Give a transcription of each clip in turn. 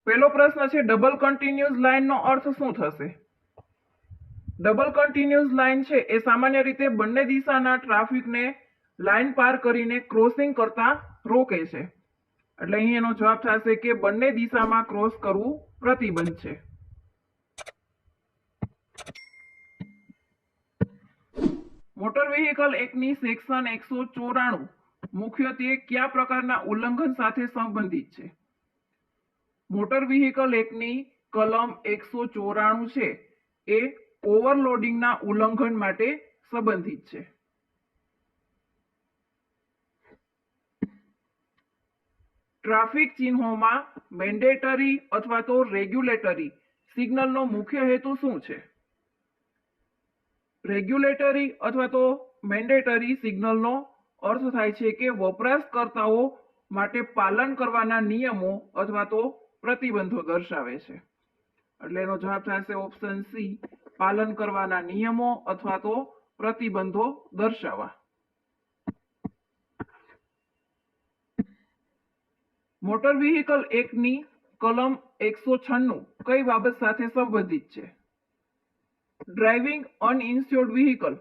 પહેલો પ્રશ્ન છે ડબલ કન્ટિન્યુઅસ લાઇનનો અર્થ શું થશે? ડબલ કન્ટિન્યુઅસ લાઇન છે એ સામાન્ય રીતે બંને દિશાના ટ્રાફિકને લાઇન પાર કરીને ક્રોસિંગ કરતા રોકે છે. એટલે અહીં એનો જવાબ થશે કે બંને દિશામાં ક્રોસ કરવું પ્રતિબંધ છે. મોટર વ્હીકલ એક્ટની સેક્શન 194 મુખ્યત્વે કયા પ્રકારના ઉલ્લંઘન સાથે સંબંધિત છે? મોટર વ્હીકલ એક્ટની કલમ 194 છે એ ઓવરલોડિંગના ઉલ્લંઘન માટે સંબંધિત છે. ટ્રાફિક ચિહ્નોમાં મેન્ડેટરી અથવા તો રેગ્યુલેટરી સિગ્નલનો મુખ્ય હેતુ શું છે? રેગ્યુલેટરી અથવા તો મેન્ડેટરી સિગ્નલનો અર્થ થાય છે કે વપરાશકર્તાઓ માટે પાલન કરવાના નિયમો અથવા તો પ્રતિબંધો દર્શાવે છે. એટલે એનો જવાબ થશે ઓપ્શન સી, પાલન કરવાના નિયમો અથવા તો પ્રતિબંધો દર્શાવવા. મોટર વ્હીકલ એક્ટની કલમ 196 કઈ બાબત સાથે સંબંધિત છે? ડ્રાઇવિંગ અનઇન્સ્યોર્ડ વ્હીકલ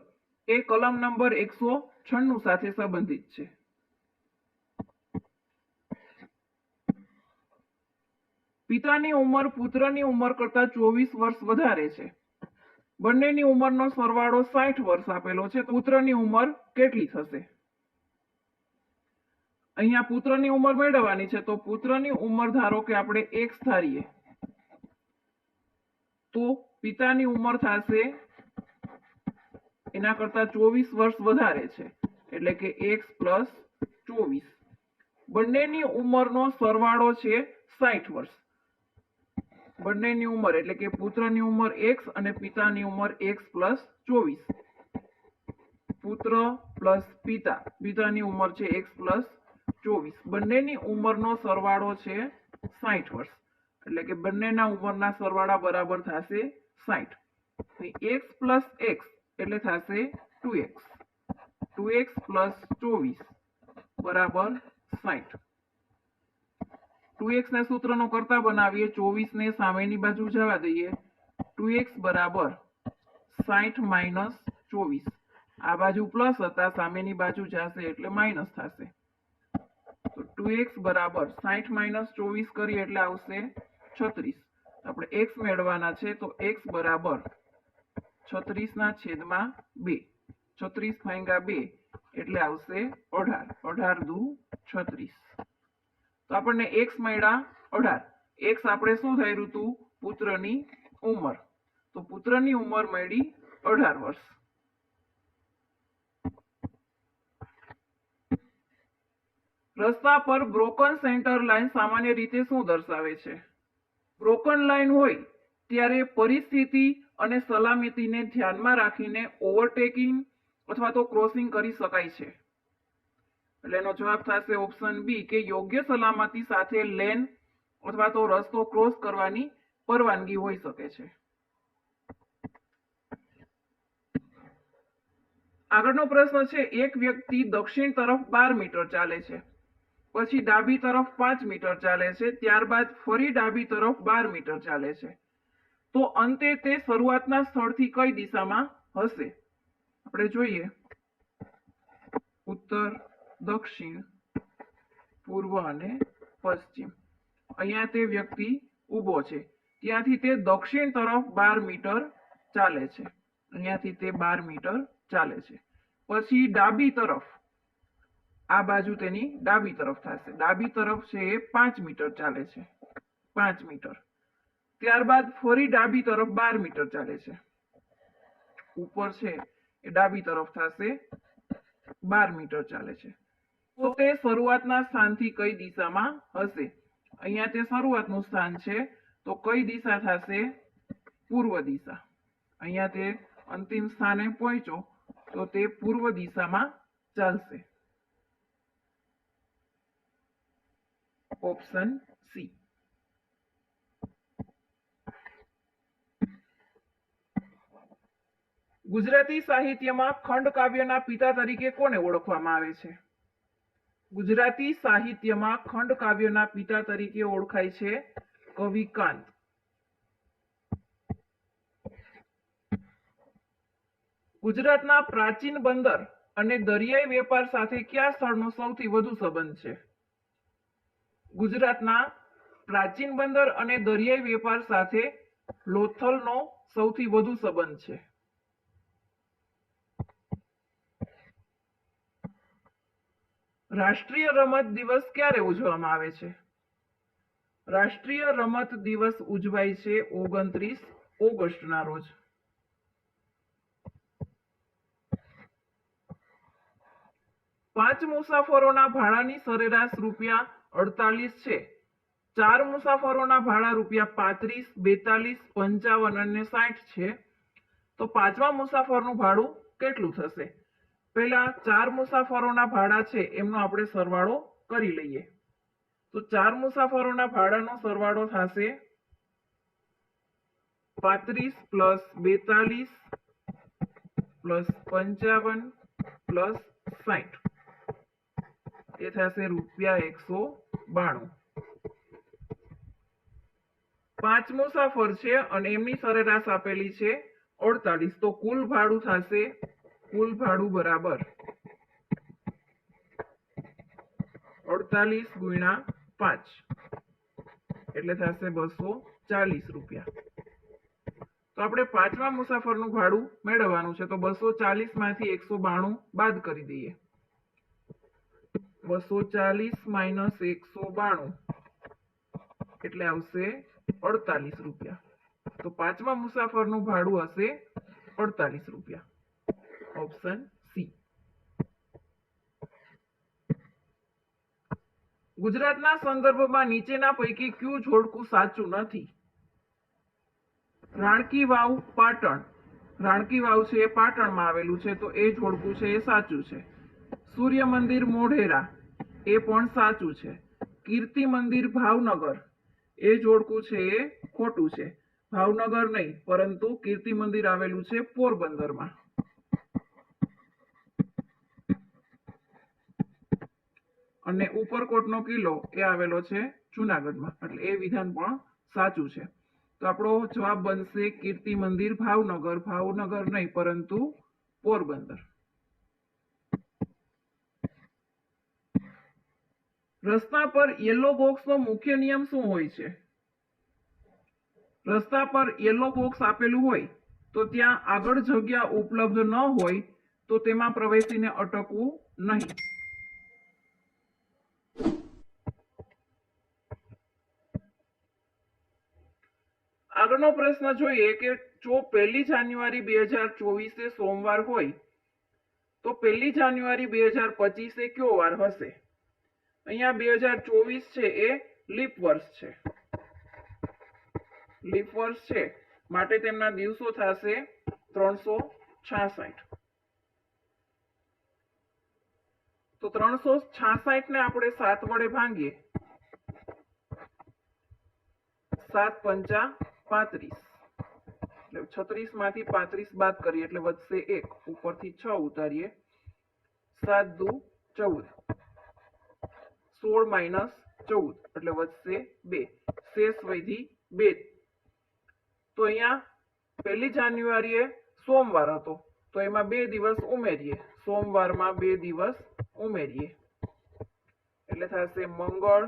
એ કલમ નંબર 196 સાથે સંબંધિત છે. પિતાની ઉંમર પુત્રની ઉંમર કરતા 24 વર્ષ વધારે છે. બંનેની ઉંમરનો સરવાળો 60 વર્ષ આપેલો છે. પુત્રની ઉંમર કેટલી થશે? અહીંયા પુત્રની ઉંમર મેળવવાની છે તો પુત્રની ઉંમર ધારો કે આપણે x ધારીએ તો પિતાની ઉંમર થશે એના કરતા 24 વર્ષ વધારે છે એટલે કે x + 24. બંનેની ઉંમરનો સરવાળો છે 60 વર્ષ. બંનેની ઉંમર એટલે કે પુત્રની ઉંમર x અને પિતાની ઉંમર x + 24. પુત્ર પ્લસ પિતાની ઉંમર છે x + 24. બંનેની ઉંમરનો સરવાળો છે 60 વર્ષ એટલે કે બંનેના ઉંમરના સરવાળા બરાબર થશે 60. x + x એટલે થશે 2x. 2x + 24 બરાબર 60. 2x ને સૂત્રનો કરતા બનાવીએ, 24 ને સામેની બાજુ જવા દઈએ. 2x બરાબર 60 - 24. આ બાજુ પ્લસ હતા, સામેની બાજુ જશે એટલે માઇનસ થશે. તો 2x બરાબર 60 - 24 કરીએ એટલે આવશે 36. આપણે x મેળવવાના છે તો x બરાબર 36/2. 36 × 2 એટલે આવશે 18. 18 દુ 36. તો આપણને x મળ્યા 18. x આપણે શું ધાર્યું હતું? પુત્રની ઉંમર. તો પુત્રની ઉંમર મળી 18 વર્ષ. રસ્તા પર બ્રોકન સેન્ટર લાઇન સામાન્ય રીતે શું દર્શાવે છે? બ્રોકન લાઇન હોય ત્યારે પરિસ્થિતિ અને સલામતીને ધ્યાનમાં રાખીને ઓવરટેકિંગ અથવા તો ક્રોસિંગ કરી શકાય છે. એટલે એનો જવાબ થશે ઓપ્શન બી કે યોગ્ય સલામતી સાથે લેન અથવા તો રસ્તો ક્રોસ કરવાની પરવાનગી હોઈ શકે છે. આગળનો પ્રશ્ન છે એક વ્યક્તિ દક્ષિણ તરફ 12 મીટર ચાલે છે, પછી ડાબી તરફ 5 મીટર ચાલે છે, ત્યારબાદ ફરી ડાબી તરફ 12 મીટર ચાલે છે, તો અંતે તે શરૂઆતના સ્થળથી કઈ દિશામાં હશે? આપણે જોઈએ ઉત્તર, દક્ષિણ, પૂર્વ અને પશ્ચિમ. અહીંયા તે વ્યક્તિ ઊભો છે, ત્યાંથી તે દક્ષિણ તરફ 12 મીટર ચાલે છે. અહીંયાથી તે 12 મીટર ચાલે છે. પછી ડાબી તરફ, આ બાજુ તેની ડાબી તરફ થશે. ડાબી તરફ છે એ 5 મીટર ચાલે છે, 5 મીટર. ત્યારબાદ ફરી ડાબી તરફ 12 મીટર ચાલે છે. ઉપર છે એ ડાબી તરફ થશે 12 મીટર ચાલે છે. તો તે શરૂઆતના સ્થાનથી કઈ દિશામાં હશે? અહીંયા તે શરૂઆતનું સ્થાન છે તો કઈ દિશા થશે? પૂર્વ દિશા. અહીંયા તે અંતિમ સ્થાને પહોંચ્યો તો તે પૂર્વ દિશામાં ચાલશે. Option C. ગુજરાતી સાહિત્યમાં ખંડકાવ્યના પિતા તરીકે કોને ઓળખવામાં આવે છે? ગુજરાતી સાહિત્યમાં ખંડકાવ્યના પિતા તરીકે ઓળખાય છે કવિકાંત. ગુજરાતના પ્રાચીન બંદર અને દરિયાઈ વેપાર સાથે કયા સ્થળનો સૌથી વધુ સંબંધ છે? ગુજરાતના પ્રાચીન બંદર અને દરિયાઈ વેપાર સાથે લોથલનો સૌથી વધુ સંબંધ છે. રાષ્ટ્રીય રમત દિવસ ક્યારે ઉજવવામાં આવે છે? રાષ્ટ્રીય રમત દિવસ ઉજવાય છે 29 ઓગસ્ટના રોજ. 5 મુસાફરોના ભાડાની સરેરાશ ₹48 છે. 4 મુસાફરોના ભાડા ₹35, 42, 55 અને 60 છે. તો પાંચમા મુસાફરનું ભાડું કેટલું થશે? પહેલા 4 મુસાફરોના ભાડા છે એમનો આપણે સરવાળો કરી લઈએ. તો 4 મુસાફરોના ભાડાનો સરવાળો થશે 35 પ્લસ 42 પ્લસ 55 પ્લસ 60 એ થશે ₹192. 5 મુસાફર છે અને એમની સરેરાશ આપેલી છે 48. તો કુલ ભાડું થશે, કુલ ભાડું બરાબર 48 ગુણ્યા 5 એટલે થશે ₹240. તો આપણે પાંચમા મુસાફરનું ભાડું મેળવવાનું છે. તો 240 માંથી 192 બાદ કરી દઈએ. 240 માઇનસ 192 એટલે આવશે ₹48. તો પાંચમા મુસાફરનું ભાડું હશે ₹48. Option C. ગુજરાતના સંદર્ભમાં નીચેના પૈકી કયું જોડકું સાચું નથી? રાણકી વાવ પાટણ. રાણકી વાવ છે એ પાટણમાં આવેલું છે, તો એ જોડકું છે એ સાચું છે. સૂર્ય મંદિર મોઢેરા એ પણ સાચું છે. કીર્તિ મંદિર ભાવનગર એ જોડકું છે એ ખોટું છે. ભાવનગર નહીં, પરંતુ કીર્તિ મંદિર આવેલું છે પોરબંદરમાં. અને ઉપરકોટનો કિલ્લો એ આવેલો છે જુનાગઢમાં, એટલે એ વિધાન પણ સાચું છે. તો આપણો જવાબ બનશે કીર્તિ મંદિર ભાવનગર. ભાવનગર નહીં, પરંતુ પોરબંદર. રસ્તા પર યલો બોક્સનો મુખ્ય નિયમ શું હોય છે? રસ્તા પર યલો બોક્સ આપેલું હોય તો ત્યાં આગળ જગ્યા ઉપલબ્ધ ન હોય તો તેમાં પ્રવેશીને અટકવું નહીં. આગળનો પ્રશ્ન જોઈએ કે જો 1 જાન્યુઆરી 2024 સોમવાર હોય તો 1 જાન્યુઆરી 2025 કયો વાર હશે? અહીંયા 2024 છે એ લીપ વર્ષ છે. લીપ વર્ષ છે માટે તેમના દિવસો થશે 366. તો 366 ને આપણે 7 વડે ભાંગીએ. 7 પંચા 35 એટલે 36 માંથી 35 બાદ કરીએ એટલે વધશે 1. ઉપરથી 6 ઉતારીએ. 7 દુ 14. 16 માઇનસ 14 એટલે વધશે 2. શેષ વધી 2. તો અહીંયા 1 જાન્યુઆરીએ સોમવાર હતો, તો એમાં 2 દિવસ ઉમેરીએ. સોમવારમાં 2 દિવસ ઉમેરીએ એટલે થશે મંગળ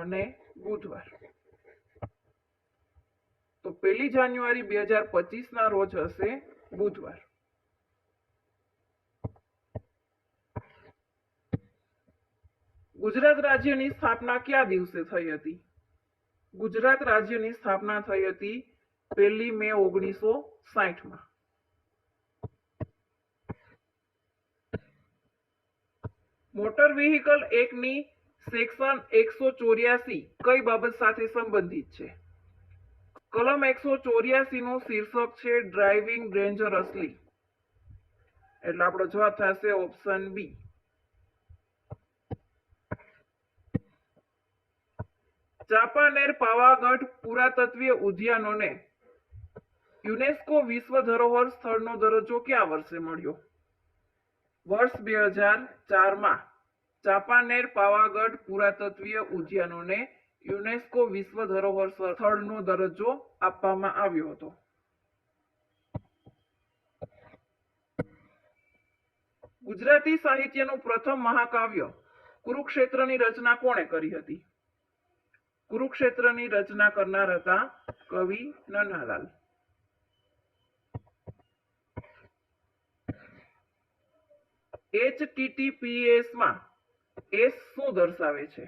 અને બુધવાર. તો 1 જાન્યુઆરી 2025 ના રોજ હશે બુધવાર. ગુજરાત રાજ્યની સ્થાપના કયા દિવસે થઈ હતી? ગુજરાત રાજ્યની સ્થાપના થઈ હતી 1 મે 1960 માં. મોટર વ્હીકલ એક્ટની સેક્શન 184 કઈ બાબત સાથે સંબંધિત છે? કલમ 184 નું શીર્ષક છે ડ્રાઇવિંગ ડેન્જરસલી. એટલે આપણો જવાબ થશે ઓપ્શન બી. ચાંપાનેર પાવાગઢ પુરાતત્વીય ઉદ્યાનોને યુનેસ્કો વિશ્વ ધરોહર સ્થળનો દરજ્જો કયા વર્ષે મળ્યો? વર્ષ 2004 માં ચાંપાનેર પાવાગઢ પુરાતત્વીય ઉદ્યાનોને યુનેસ્કો વિશ્વ ધરોહર સ્થળનો દરજ્જો આપવામાં આવ્યો હતો. ગુજરાતી સાહિત્યનું પ્રથમ મહાકાવ્ય કુરુક્ષેત્રની રચના કોણે કરી હતી? કુરુક્ષેત્રની રચના કરનાર હતા કવિ નન્હાલાલ. HTTPS માં S શું દર્શાવે છે?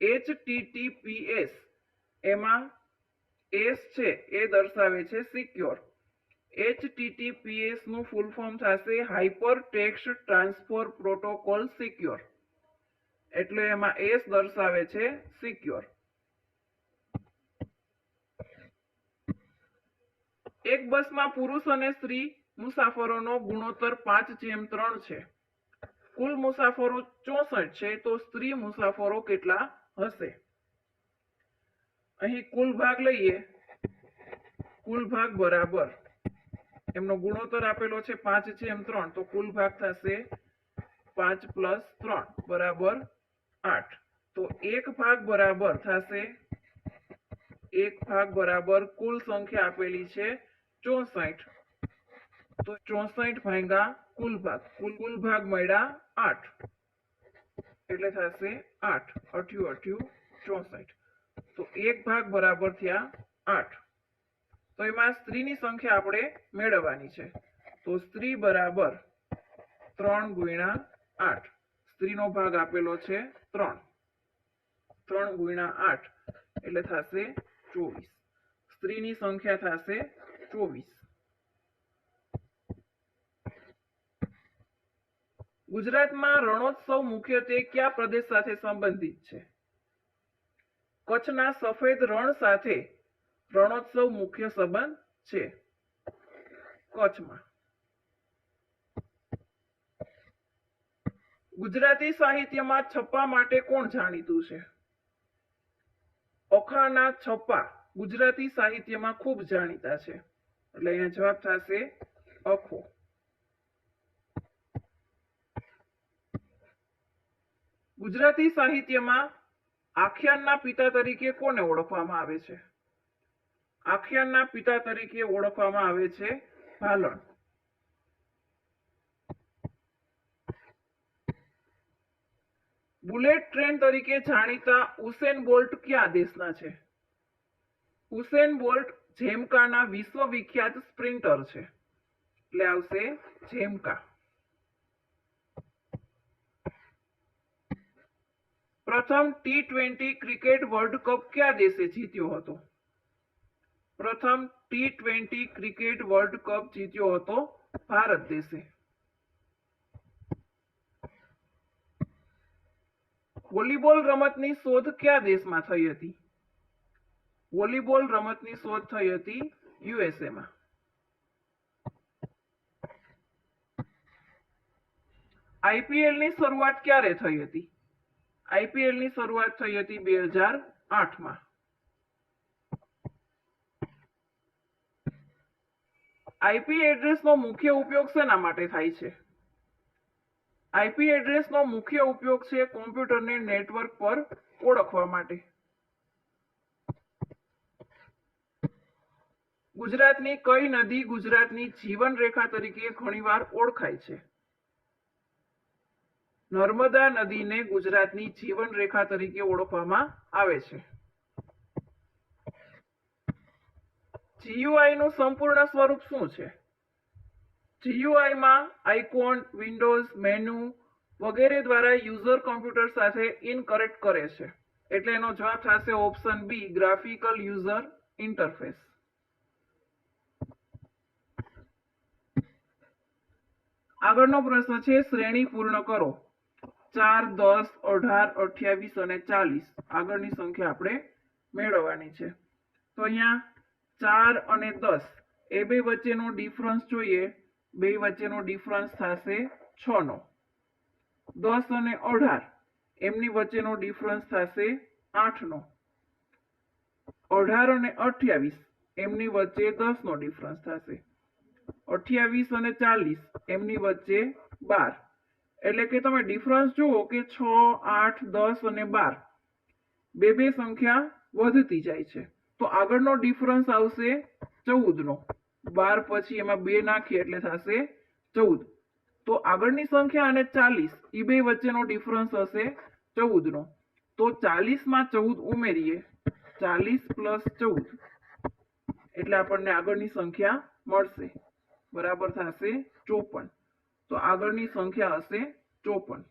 HTTPS એમાં S છે એ દર્શાવે છે સિક્યોર. HTTPS નું ફૂલ ફોર્મ થશે hyper text transfer protocol secure. એટલે એમાં S દર્શાવે છે સિક્યોર. એક બસમાં પુરુષ અને સ્ત્રી મુસાફરોનો ગુણોત્તર 5:3 છે. કુલ મુસાફરો 64 છે તો સ્ત્રી મુસાફરો કેટલા હશે? અહીં કુલ ભાગ લઈએ. કુલ ભાગ બરાબર એમનો ગુણોત્તર આપેલો છે 5:3 તો કુલ ભાગ થશે 5 + 3 બરાબર 8. તો એક ભાગ બરાબર થશે, એક ભાગ બરાબર કુલ સંખ્યા આપેલી છે 64. તો 64 ભાગ્યા કુલ ભાગ, કુલ ભાગ મળ્યા 8 એટલે થશે 8. 8 × 8 64. તો એક ભાગ બરાબર થયા 8. તો એમાં સ્ત્રીની સંખ્યા આપણે મેળવવાની છે. તો સ્ત્રી બરાબર 3 × 8. સ્ત્રીનો ભાગ આપેલો છે 3. 3 × 8 એટલે થશે 24. સ્ત્રીની સંખ્યા થશે 24. ગુજરાતમાં રણોત્સવ મુખ્યત્વે કયા પ્રદેશ સાથે સંબંધિત છે? કચ્છના સફેદ રણ સાથે રણોત્સવ મુખ્ય સંબંધ છે. કચ્છમાં. ગુજરાતી સાહિત્યમાં છપ્પા માટે કોણ જાણીતું છે? અખાના છપ્પા ગુજરાતી સાહિત્યમાં ખૂબ જાણીતા છે. એટલે અહીંયા જવાબ થશે અખો. ગુજરાતી સાહિત્યમાં આખ્યાનના પિતા તરીકે કોને ઓળખવામાં આવે છે? આખ્યાનના પિતા તરીકે ઓળખવામાં આવે છે ભાલણ. બુલેટ ટ્રેન તરીકે જાણીતા ઉસેન બોલ્ટ કયા દેશના છે? ઉસેન બોલ્ટ જેમકાના વિશ્વવિખ્યાત સ્પ્રિન્ટર છે. એટલે આવશે જેમકા. પ્રથમ T20 ક્રિકેટ વર્લ્ડ કપ કયા દેશે જીત્યો હતો? પ્રથમ T20 ક્રિકેટ વર્લ્ડ કપ જીત્યો હતો ભારત દેશે. વોલીબોલ રમતની શોધ કયા દેશમાં થઈ હતી? વોલીબોલ રમતની શોધ થઈ હતી USA માં. IPL ની શરૂઆત ક્યારે થઈ હતી? IPL ની શરૂઆત થઈ હતી 2008 માં. IP એડ્રેસનો મુખ્ય ઉપયોગ શેના માટે થાય છે? IP એડ્રેસનો મુખ્ય ઉપયોગ છે કોમ્પ્યુટરને નેટવર્ક પર ઓળખવા માટે. ગુજરાતની કઈ નદી ગુજરાતની જીવન રેખા તરીકે ઘણીવાર ઓળખાય છે? નર્મદા નદીને ગુજરાતની જીવન રેખા તરીકે ઓળખવામાં આવે છે. GUI નું સંપૂર્ણ સ્વરૂપ શું છે? GUI માં આઇકોન, વિન્ડોઝ, મેનુ વગેરે દ્વારા યુઝર કમ્પ્યુટર સાથે ઇનકરેક્ટ કરે છે. એટલે એનો જવાબ થશે option B, graphical user interface. આગળનો પ્રશ્ન છે શ્રેણી પૂર્ણ કરો. 4, 10, 18, 28 અને 40 આગળની સંખ્યા આપણે મેળવવાની છે. તો અહીંયા 4 અને 10 એ બે વચ્ચેનો ડિફરન્સ જોઈએ. બે વચ્ચેનો ડિફરન્સ થશે 6 નો. 10 અને 18 એમની વચ્ચેનો ડિફરન્સ થશે 8 નો. 18 અને 28 એમની વચ્ચે 10 નો ડિફરન્સ થશે. 28 અને 40 એમની વચ્ચે 12. એટલે કે તમે ડિફરન્સ જુઓ કે 6, 8, 10 અને 12 બે સંખ્યા વધતી જાય છે તો આગળનો ડિફરન્સ આવશે 14 નો 12 પછી એમાં 2 નાખીએ એટલે થશે 14 તો આગળની સંખ્યા અને 40 એ બે વચ્ચેનો ડિફરન્સ હશે 14 નો તો 40 માં 14 ઉમેરીએ 40 પ્લસ 14 એટલે આપણને આગળની સંખ્યા મળશે બરાબર થશે 54 તો આગળની સંખ્યા હશે 54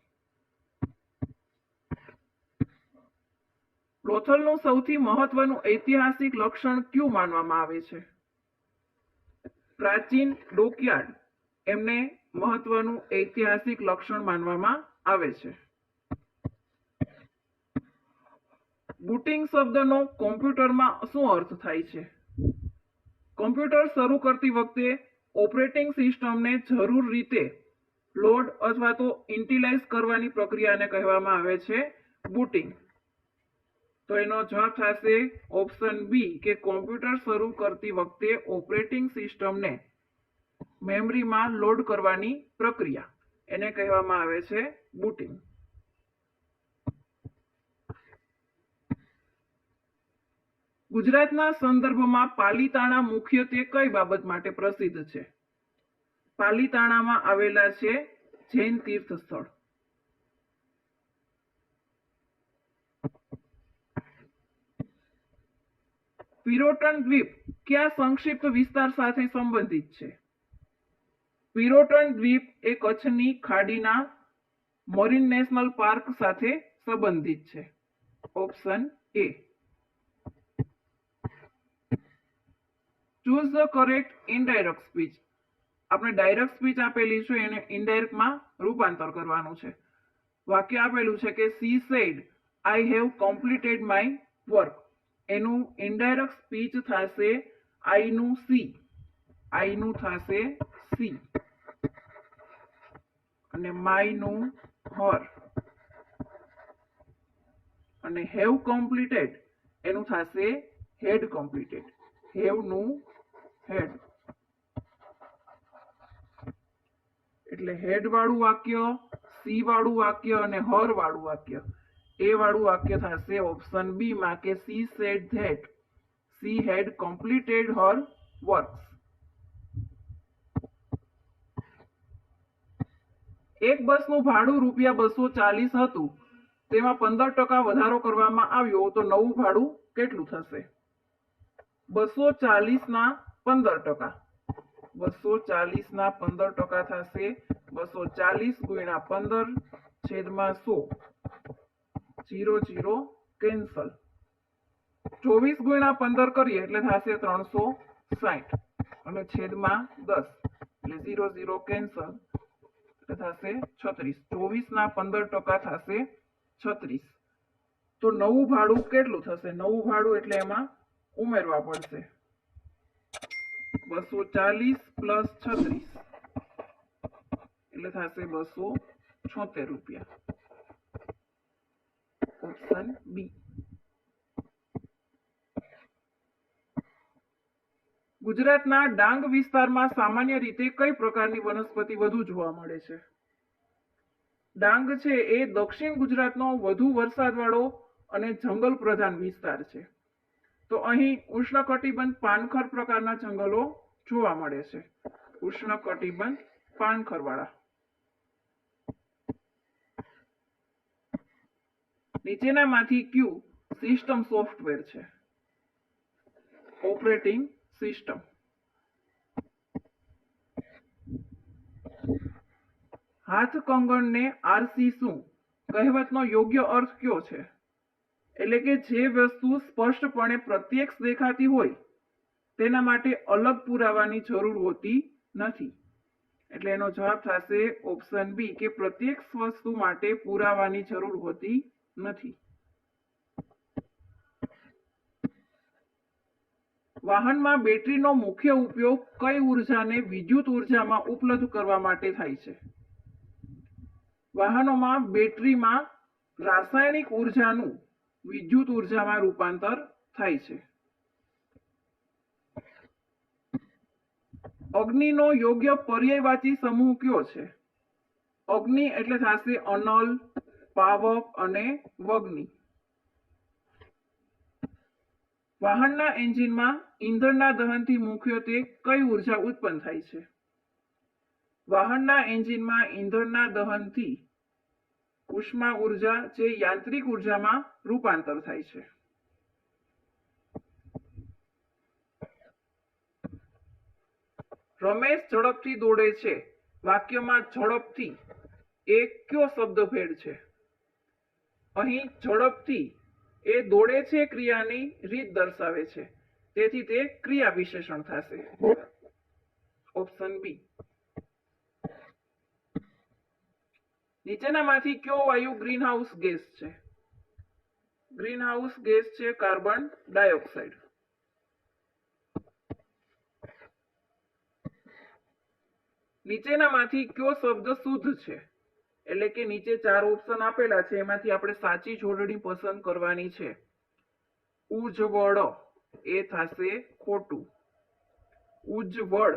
લોથલનું સૌથી મહત્વનું ઐતિહાસિક લક્ષણ કયું માનવામાં આવે છે પ્રાચીન ડોકયાર્ડ એમને મહત્વનું ઐતિહાસિક લક્ષણ માનવામાં આવે છે બુટિંગ શબ્દનો કોમ્પ્યુટરમાં શું અર્થ થાય છે કોમ્પ્યુટર શરૂ કરતી વખતે ઓપરેટિંગ સિસ્ટમને જરૂર રીતે લોડ અથવા તો ઇનિશિયલાઇઝ કરવાની પ્રક્રિયાને કહેવામાં આવે છે બુટિંગ તો એનો જવાબ થશે ઓપ્શન બી કે કોમ્પ્યુટર શરૂ કરતી વખતે ઓપરેટિંગ સિસ્ટમને મેમરીમાં લોડ કરવાની પ્રક્રિયા એને કહેવામાં આવે છે બુટિંગ ગુજરાતના સંદર્ભમાં પાલીતાણા મુખ્યત્વે કઈ બાબત માટે પ્રસિદ્ધ છે પાલીતાણામાં આવેલા છે જૈન તીર્થ સ્થળ પિરોટન દ્વીપ કયા સંક્ષિપ્ત વિસ્તાર સાથે સંબંધિત છે પિરોટન દ્વીપ એ કચ્છની ખાડીના મરીન નેશનલ પાર્ક સાથે સંબંધિત છે option A choose the correct indirect speech આપણે ડાયરેક્ટ સ્પીચ આપેલી છે એને ઇનડાયરેક્ટમાં રૂપાંતર કરવાનું છે વાક્ય આપેલું છે કે C said I have completed my work એનું ઇનડાયરેક્ટ સ્પીચ થશે આઈ નું સી આઈ નું થશે સી અને માય નું હર અને હેવ કમ્પ્લીટેડ એનું થશે હેડ કમ્પ્લીટેડ હેવ નું હેડ એટલે હેડ વાળું વાક્ય સી વાળું વાક્ય અને હર વાળું વાક્ય એ વાળું વાક્ય થશે ઓપ્શન બી માં કે C said that she had completed Har works એક બસનું ભાડું ₹240 હતું તેમાં 15% વધારો કરવામાં આવ્યો તો નવું ભાડું કેટલું થશે 240 ના 15% 240 ના 15% થશે 240 ગુણ્યા 15 છેદમાં 100 0 0 કેન્સલ 24 ગુણ્યા 15 કરીએ એટલે થશે 360 અને છેદમાં 10 એટલે 0 0 કેન્સલ એટલે થશે 36 24 ના 15% થશે 36 તો નવું ભાડું કેટલું થશે નવું ભાડું એટલે એમાં ઉમેરવા પડશે 240 પ્લસ 36 એટલે થશે 276 રૂપિયા ઓપ્શન બી ગુજરાતના ડાંગ વિસ્તારમાં સામાન્ય રીતે કઈ પ્રકારની વનસ્પતિ વધુ જોવા મળે છે ડાંગ છે એ દક્ષિણ ગુજરાતનો વધુ વરસાદવાળો અને જંગલ પ્રધાન વિસ્તાર છે તો અહીં ઉષ્ણકટિબંધ પાનખર પ્રકારના જંગલો જોવા મળે છે ઉષ્ણકટિબંધ પાનખરવાળા નીચેનામાંથી કયું સિસ્ટમ સોફ્ટવેર છે ઓપરેટિંગ સિસ્ટમ હાથ કંગણને આરસી શું કહેવતનો યોગ્ય અર્થ કયો છે એટલે કે જે વસ્તુ સ્પષ્ટપણે પ્રત્યક્ષ દેખાતી હોય તેના માટે અલગ પુરાવાની જરૂર હોતી નથી એટલે એનો જવાબ થશે ઓપ્શન બી કે પ્રત્યક્ષ વસ્તુ માટે પુરાવાની જરૂર હોતી નથી વાહનમાં બેટરીનો મુખ્ય ઉપયોગ કઈ ઉર્જાને વિદ્યુત ઉર્જામાં ઉપલબ્ધ કરવા માટે થાય છે વાહનોમાં બેટરીમાં રાસાયણિક ઉર્જાનું વિદ્યુત ઉર્જામાં રૂપાંતર થાય છે અગ્નિનો યોગ્ય પર્યાયવાચી સમૂહ કયો છે અગ્નિ એટલે થશે અનલ પાવક અને વગ્નિ વાહનના એન્જિનમાં ઈંધણના દહનથી મુખ્યત્વે કઈ ઉર્જા ઉત્પન્ન થાય છે? વાહનના એન્જિનમાં ઈંધણના દહનથી ઉષ્મા ઉર્જા જે યાંત્રિક ઉર્જામાં રૂપાંતર થાય છે. રમેશ ઝડપથી દોડે છે. વાક્યમાં ઝડપથી એ કયો શબ્દભેદ છે? અહીં ઝડપથી એ દોડે છે ક્રિયાની રીત દર્શાવે છે, તેથી તે ક્રિયા વિશેષણ થશે. Option B. નીચેનામાંથી કયો વાયુ ગ્રીનહાઉસ ગેસ છે? ગ્રીનહાઉસ ગેસ છે કાર્બન ડાયોક્સાઇડ. નીચેનામાંથી કયો શબ્દ શુદ્ધ છે? એટલે કે નીચે 4 ઓપ્શન આપેલા છે, એમાંથી આપણે સાચી જોડણી પસંદ કરવાની છે. ઉજ્જવળ એ થશે ખોટું. ઉજ્જવળ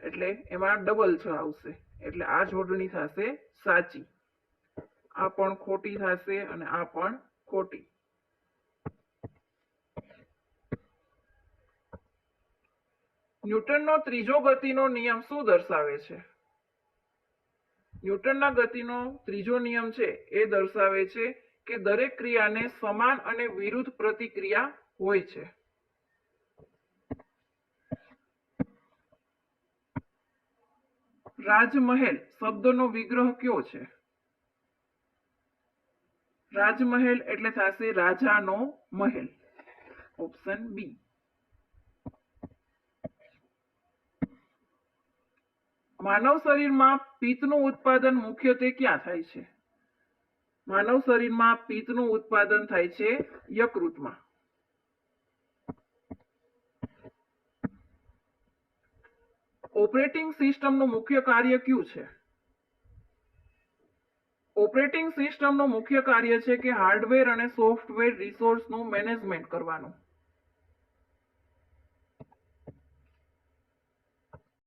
એટલે એમાં ડબલ છ આવશે, એટલે આ જોડણી થશે સાચી. આ પણ ખોટી થશે અને આ પણ ખોટી. ન્યૂટનનો ત્રીજો ગતિનો નિયમ શું દર્શાવે છે? ન્યૂટનના ગતિનો ત્રીજો નિયમ છે એ દર્શાવે છે કે દરેક ક્રિયાને સમાન અને વિરુદ્ધ પ્રતિક્રિયા હોય છે. રાજમહેલ શબ્દનો વિગ્રહ કયો છે? રાજમહેલ એટલે થશે રાજાનો મહેલ. Option B. માનવ શરીરમાં પિત્તનું ઉત્પાદન મુખ્યત્વે ક્યાં થાય છે? માનવ શરીરમાં પિત્તનું ઉત્પાદન થાય છે યકૃતમાં. ઓપરેટિંગ સિસ્ટમનું મુખ્ય કાર્ય કયું છે? ઓપરેટિંગ સિસ્ટમનું મુખ્ય કાર્ય છે કે હાર્ડવેર અને સોફ્ટવેર રિસોર્સનું મેનેજમેન્ટ કરવાનું.